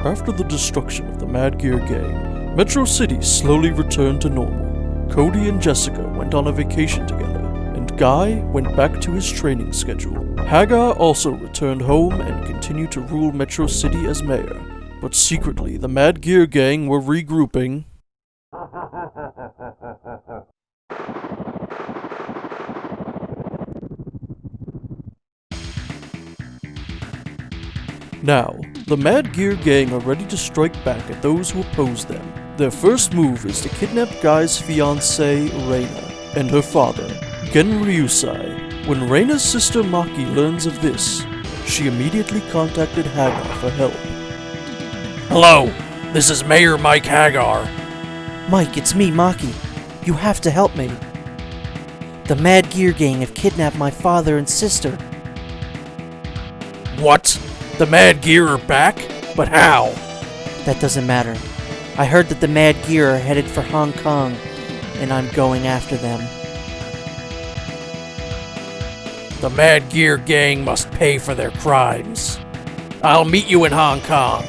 After the destruction of the Mad Gear Gang, Metro City slowly returned to normal. Cody and Jessica went on a vacation together, and Guy went back to his training schedule. Hagar also returned home and continued to rule Metro City as mayor, but secretly the Mad Gear Gang were regrouping. Now, the Mad Gear Gang are ready to strike back at those who oppose them. Their first move is to kidnap Guy's fiancée, Reina, and her father, Gen Ryusai. When Reina's sister Maki learns of this, she immediately contacted Hagar for help. Hello, this is Mayor Mike Hagar. Mike, it's me, Maki. You have to help me. The Mad Gear Gang have kidnapped my father and sister. What? The Mad Gear are back? But how? That doesn't matter. I heard that the Mad Gear are headed for Hong Kong, and I'm going after them. The Mad Gear Gang must pay for their crimes. I'll meet you in Hong Kong.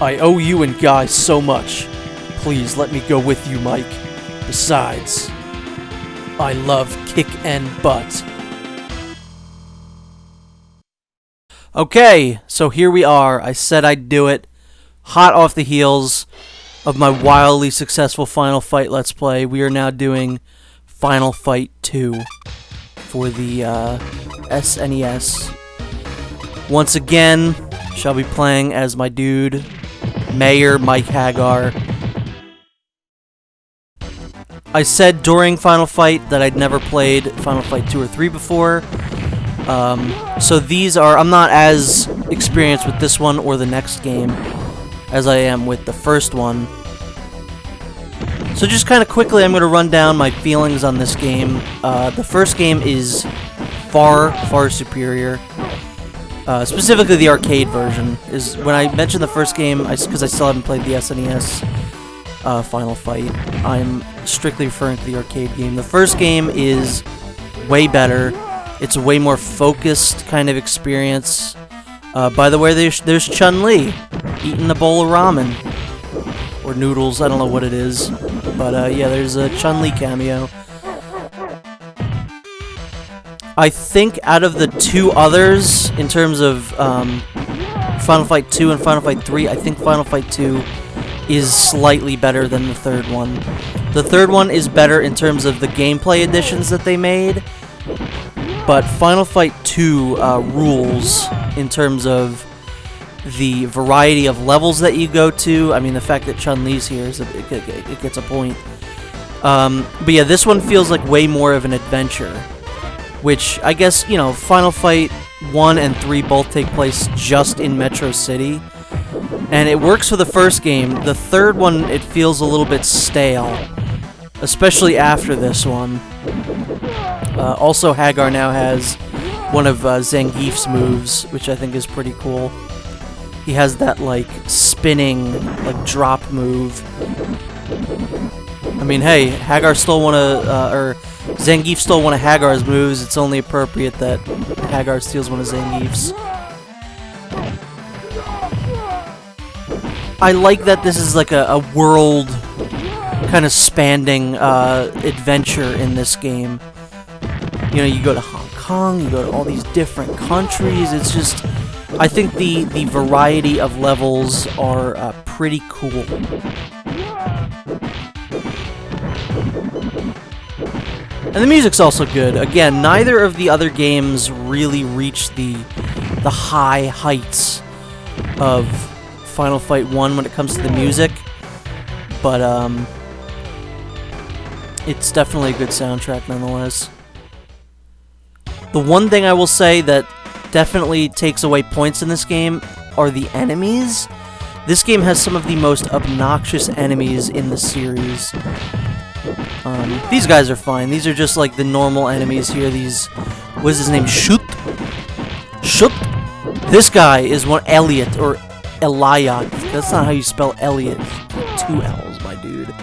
I owe you and Guy so much. Please let me go with you, Mike. Besides, I love kick and butt. Okay, so here we are. I said I'd do it. Hot off the heels of my wildly successful Final Fight Let's Play, we are now doing Final Fight 2 for the SNES. Once again, shall be playing as my dude, Mayor Mike Hagar. I said during Final Fight that I'd never played Final Fight 2 or 3 before. So these are... I'm not as experienced with this one or the next game as I am with the first one. So just kind of quickly, I'm going to run down my feelings on this game. The first game is far, far superior. Specifically the arcade version. Is when I mentioned the first game, because I still haven't played the SNES Final Fight, I'm strictly referring to the arcade game. The first game is way better. It's a way more focused kind of experience. By the way, there's Chun-li eating a bowl of ramen. Or noodles, I don't know what it is. But yeah, there's a Chun-li cameo. I think out of the two others, in terms of Final Fight 2 and Final Fight 3, I think Final Fight 2 is slightly better than the third one. The third one is better in terms of the gameplay additions that they made, but Final Fight 2 rules in terms of the variety of levels that you go to. I mean, the fact that Chun-Li's here, it gets a point. But yeah, this one feels like way more of an adventure, which I guess, you know, Final Fight 1 and 3 both take place just in Metro City, and it works for the first game. The third one, it feels a little bit stale, especially after this one. Also, Hagar now has one of Zangief's moves, which I think is pretty cool. He has that, like, spinning, like, drop move. I mean, hey, Hagar stole one of, or Zangief stole one of Hagar's moves. It's only appropriate that Hagar steals one of Zangief's. I like that this is like a world kind of spanning adventure in this game. You know, you go to Hong Kong, you go to all these different countries. It's just, I think the variety of levels are pretty cool. And the music's also good. Again, neither of the other games really reach the high heights of Final Fight 1 when it comes to the music, but it's definitely a good soundtrack nonetheless. The one thing I will say that definitely takes away points in this game are the enemies. This game has some of the most obnoxious enemies in the series. These guys are fine. These are just like the normal enemies here. These, what is his name? Shoot? This guy is one Elliot, or Eliot. That's not how you spell Elliot. 2 L's, my dude.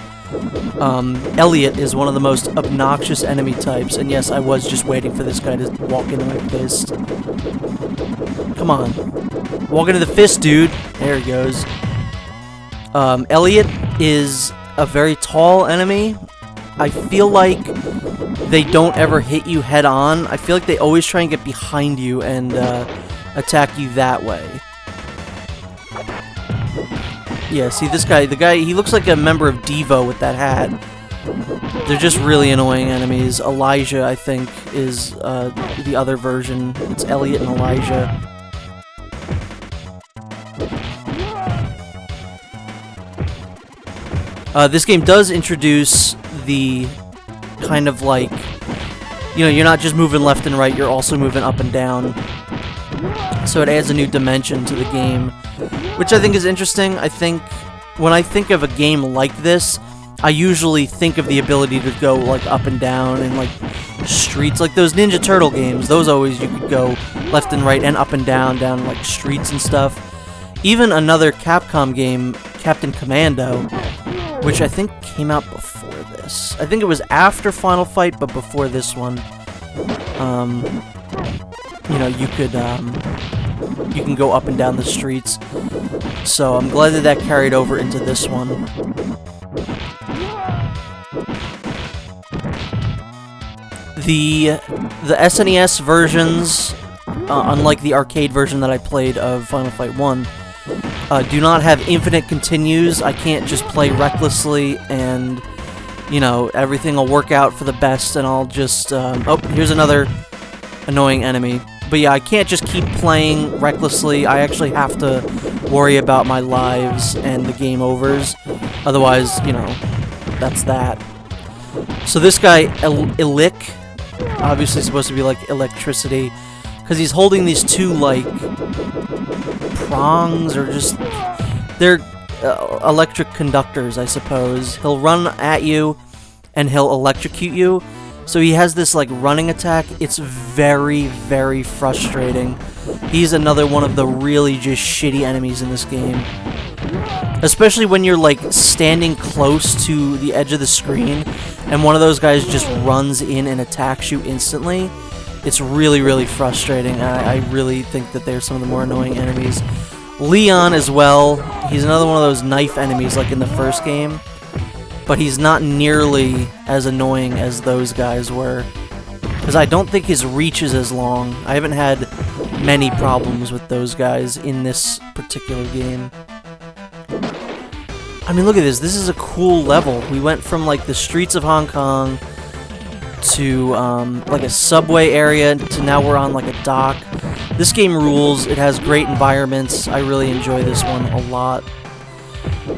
Elliot is one of the most obnoxious enemy types, and yes, I was just waiting for this guy to walk into my fist. Come on. Walk into the fist, dude. There he goes. Elliot is a very tall enemy. I feel like they don't ever hit you head on. I feel like they always try and get behind you and attack you that way. Yeah, see this guy, he looks like a member of Devo with that hat. They're just really annoying enemies. Elijah, I think, is the other version. It's Elliot and Elijah. This game does introduce the kind of like, you know, you're not just moving left and right, you're also moving up and down. So it adds a new dimension to the game, which I think is interesting. I think when I think of a game like this, I usually think of the ability to go like up and down and like streets, like those Ninja Turtle games. Those always you could go left and right and up and down like streets and stuff. Even another Capcom game, Captain Commando, which I think came out before this. I think it was after Final Fight, but before this one. You know, you can go up and down the streets. So I'm glad that carried over into this one. The SNES versions, unlike the arcade version that I played of Final Fight 1, do not have infinite continues. I can't just play recklessly and, you know, everything will work out for the best and I'll just... oh, here's another annoying enemy. But yeah, I can't just keep playing recklessly. I actually have to worry about my lives and the game overs. Otherwise, you know, that's that. So this guy, Ilik, obviously supposed to be like electricity, because he's holding these two, like, prongs, or just... they're electric conductors, I suppose. He'll run at you, and he'll electrocute you. So he has this, like, running attack. It's very, very frustrating. He's another one of the really just shitty enemies in this game. Especially when you're, like, standing close to the edge of the screen, and one of those guys just runs in and attacks you instantly. It's really, really frustrating. I really think that they're some of the more annoying enemies. Leon as well. He's another one of those knife enemies like in the first game. But he's not nearly as annoying as those guys were. Because I don't think his reach is as long. I haven't had many problems with those guys in this particular game. I mean, look at this. This is a cool level. We went from, like, the streets of Hong Kong to, like, a subway area to now we're on, like, a dock. This game rules. It has great environments. I really enjoy this one a lot.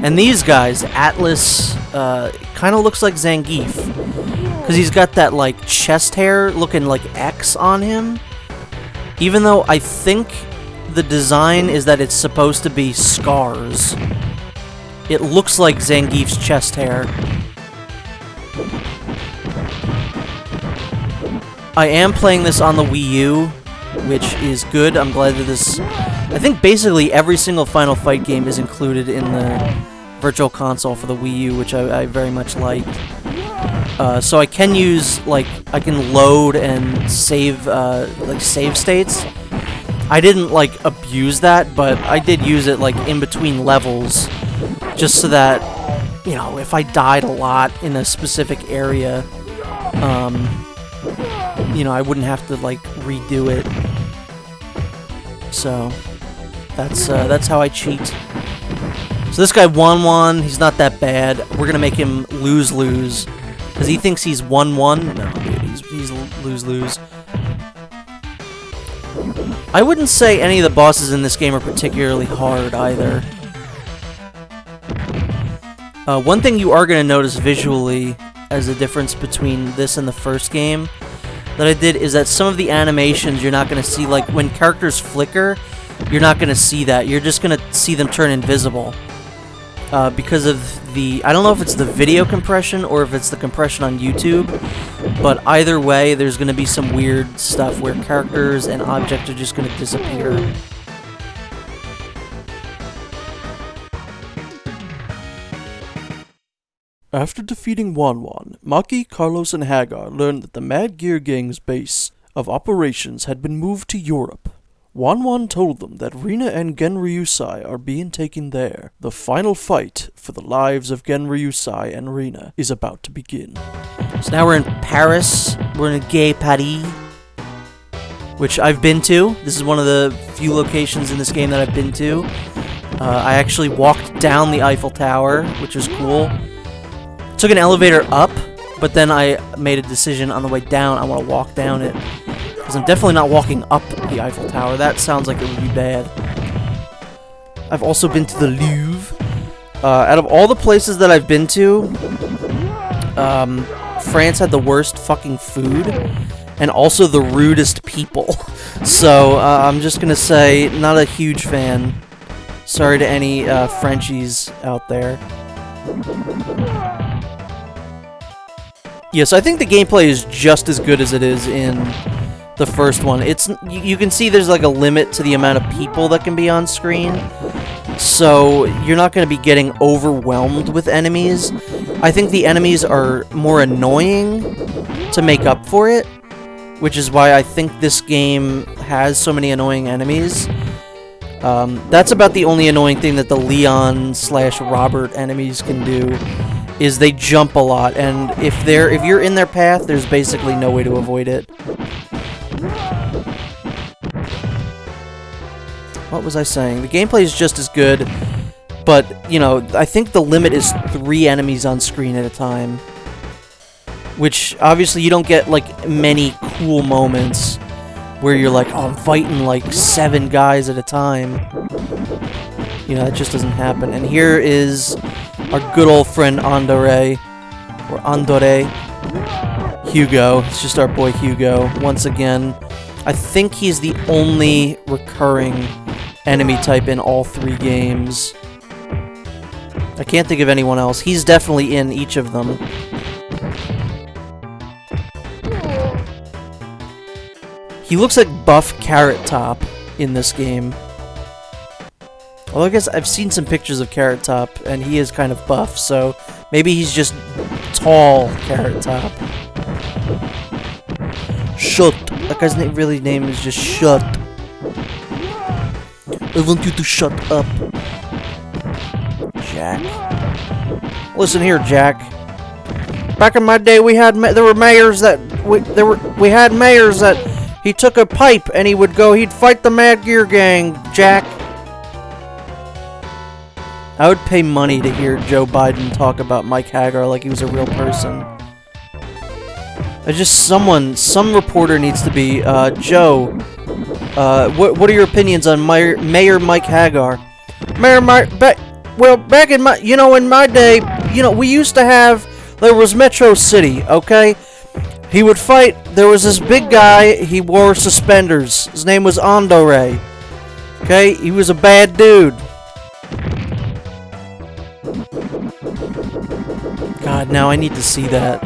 And these guys, Atlas, kind of looks like Zangief. Because he's got that, like, chest hair looking like X on him. Even though I think the design is that it's supposed to be scars. It looks like Zangief's chest hair. I am playing this on the Wii U, which is good. I'm glad that this... I think basically every single Final Fight game is included in the Virtual Console for the Wii U, which I very much liked. So I can use, like, I can load and save, like, save states. I didn't, like, abuse that, but I did use it, like, in between levels, just so that, you know, if I died a lot in a specific area, you know, I wouldn't have to, like, redo it. So, that's how I cheat. So this guy 1-1, he's not that bad. We're gonna make him lose-lose. Because he thinks he's 1-1. No, dude, he's lose-lose. I wouldn't say any of the bosses in this game are particularly hard, either. One thing you are going to notice visually as a difference between this and the first game that I did is that some of the animations you're not going to see, like when characters flicker, you're not going to see that. You're just going to see them turn invisible. Because of the... I don't know if it's the video compression or if it's the compression on YouTube, but either way, there's going to be some weird stuff where characters and objects are just going to disappear. After defeating Wan, Maki, Carlos, and Hagar learned that the Mad Gear Gang's base of operations had been moved to Europe. Wan told them that Rina and Genryusai are being taken there. The final fight for the lives of Genryusai and Rina is about to begin. So now we're in Paris. We're in Gay Paris, which I've been to. This is one of the few locations in this game that I've been to. I actually walked down the Eiffel Tower, which was cool. Took an elevator up, but then I made a decision on the way down. I want to walk down it, because I'm definitely not walking up the Eiffel Tower. That sounds like it would be bad. I've also been to the Louvre. Out of all the places that I've been to, France had the worst fucking food, and also the rudest people. So, I'm just gonna say, not a huge fan. Sorry to any Frenchies out there. Yeah, so I think the gameplay is just as good as it is in the first one. You can see there's like a limit to the amount of people that can be on screen, so you're not going to be getting overwhelmed with enemies. I think the enemies are more annoying to make up for it, which is why I think this game has so many annoying enemies. That's about the only annoying thing that the Leon/Robert enemies can do, is they jump a lot, and if you're in their path, there's basically no way to avoid it. What was I saying? The gameplay is just as good, but, you know, I think the limit is 3 enemies on screen at a time, which, obviously, you don't get, like, many cool moments where you're like, oh, I'm fighting, like, 7 guys at a time. You know, that just doesn't happen. And here is our good old friend Andore, or Andore, Hugo. It's just our boy Hugo, once again. I think he's the only recurring enemy type in all 3 games. I can't think of anyone else. He's definitely in each of them. He looks like buff Carrot Top in this game. Well, I guess I've seen some pictures of Carrot Top, and he is kind of buff, so maybe he's just tall Carrot Top. Shut. That guy's really name is just Shut. I want you to shut up. Jack. Listen here, Jack. Back in my day, we had mayors that he took a pipe and he'd fight the Mad Gear Gang, Jack. I would pay money to hear Joe Biden talk about Mike Hagar like he was a real person. Some reporter needs to be, Joe, what are your opinions on Mayor Mike Hagar? Mayor Mike, well, back in my day, we used to have, there was Metro City, okay? He would fight, there was this big guy, he wore suspenders. His name was Andore. Okay, he was a bad dude. God, now I need to see that.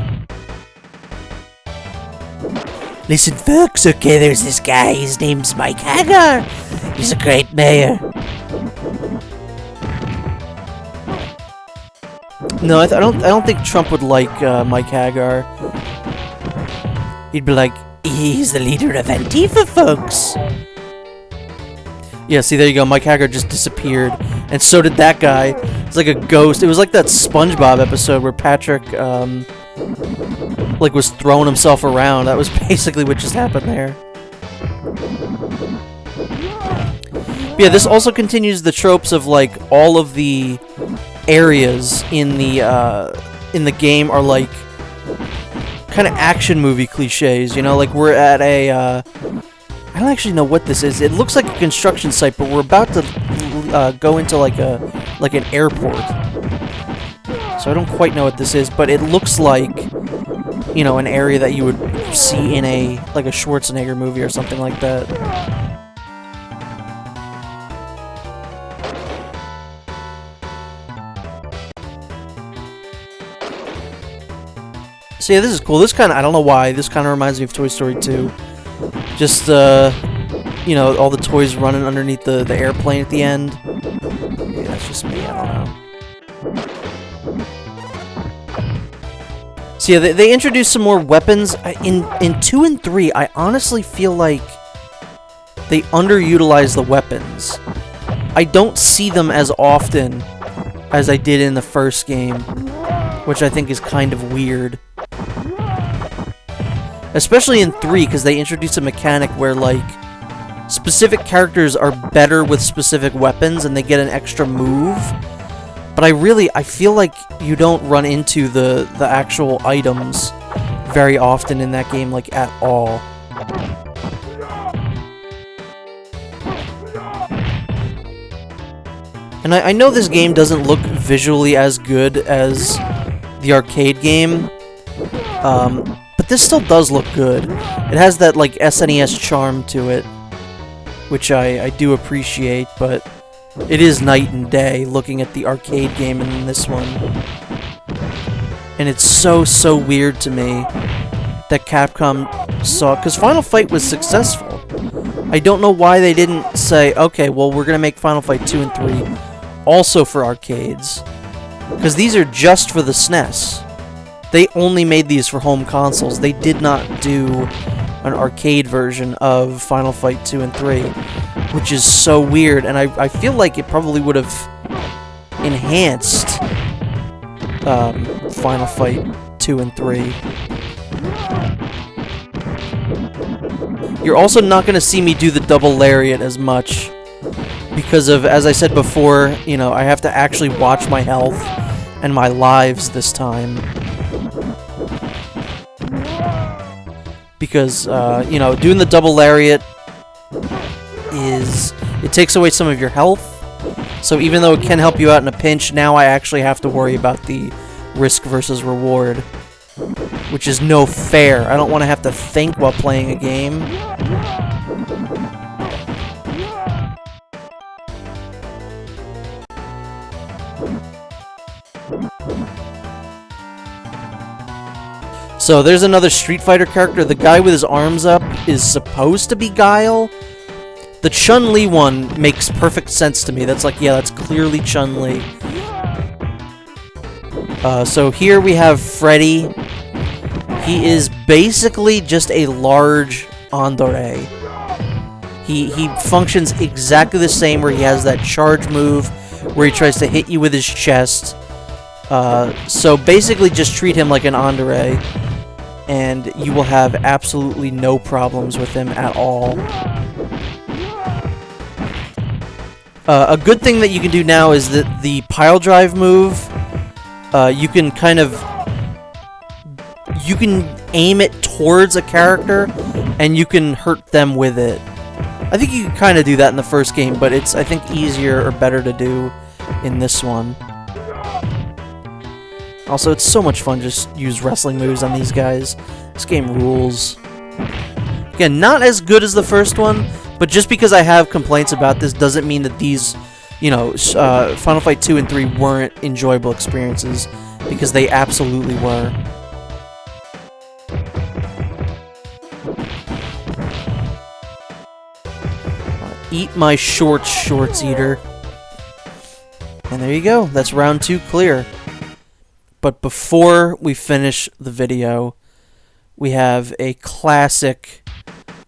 Listen, folks, okay, there's this guy, his name's Mike Hagar. He's a great mayor. No, I don't think Trump would like Mike Hagar. He'd be like, he's the leader of Antifa, folks. Yeah, see, there you go. Mike Hagar just disappeared, and so did that guy. It's like a ghost. It was like that SpongeBob episode where Patrick, was throwing himself around. That was basically what just happened there. But yeah, this also continues the tropes of, like, all of the areas in the game are, like, kind of action movie cliches, like we're at a, I don't actually know what this is. It looks like a construction site, but we're about to go into like an airport. So I don't quite know what this is, but it looks like, an area that you would see in a Schwarzenegger movie or something like that. So yeah, this is cool. This kind of, I don't know why, this kind of reminds me of Toy Story 2. Just, all the toys running underneath the airplane at the end. Maybe that's just me, I don't know. So yeah, they introduced some more weapons. In 2 and 3, I honestly feel like they underutilize the weapons. I don't see them as often as I did in the first game, which I think is kind of weird. Especially in 3, because they introduced a mechanic where, like, specific characters are better with specific weapons and they get an extra move. But I feel like you don't run into the actual items very often in that game, like, at all. And I know this game doesn't look visually as good as the arcade game, but this still does look good. It has that, like, SNES charm to it, which I do appreciate, but it is night and day looking at the arcade game and this one. And it's so weird to me that Capcom saw, because Final Fight was successful. I don't know why they didn't say, okay, well, we're going to make Final Fight 2 and 3 also for arcades, because these are just for the SNES. They only made these for home consoles. They did not do an arcade version of Final Fight 2 and 3, which is so weird, and I feel like it probably would have enhanced Final Fight 2 and 3. You're also not going to see me do the double lariat as much, because of, as I said before, you know, I have to actually watch my health and my lives this time. Because, you know, doing the double lariat it takes away some of your health. So even though it can help you out in a pinch, now I actually have to worry about the risk versus reward, which is no fair. I don't want to have to think while playing a game. So there's another Street Fighter character. The guy with his arms up is supposed to be Guile. The Chun-Li one makes perfect sense to me. That's like, yeah, that's clearly Chun-Li. So here we have Freddy. He is basically just a large Andare. He functions exactly the same, where he has that charge move where he tries to hit you with his chest. So basically just treat him like an Andare, and you will have absolutely no problems with him at all. A good thing that you can do now is that the pile drive move, you can aim it towards a character, and you can hurt them with it. I think you can kind of do that in the first game, but it's, I think, easier or better to do in this one. Also, it's so much fun to just use wrestling moves on these guys. This game rules. Again, not as good as the first one, but just because I have complaints about this doesn't mean that these, you know, Final Fight 2 and 3 weren't enjoyable experiences, because they absolutely were. Eat my shorts, eater. And there you go. That's round 2 clear. But before we finish the video, we have a classic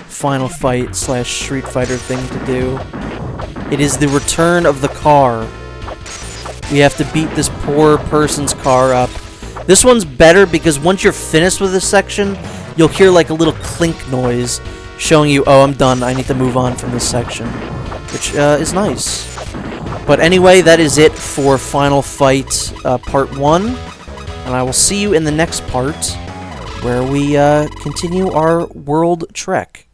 Final Fight / Street Fighter thing to do. It is the return of the car. We have to beat this poor person's car up. This one's better because once you're finished with this section, you'll hear like a little clink noise showing you, oh, I'm done, I need to move on from this section, which is nice. But anyway, that is it for Final Fight Part 1, and I will see you in the next part, where we continue our world trek.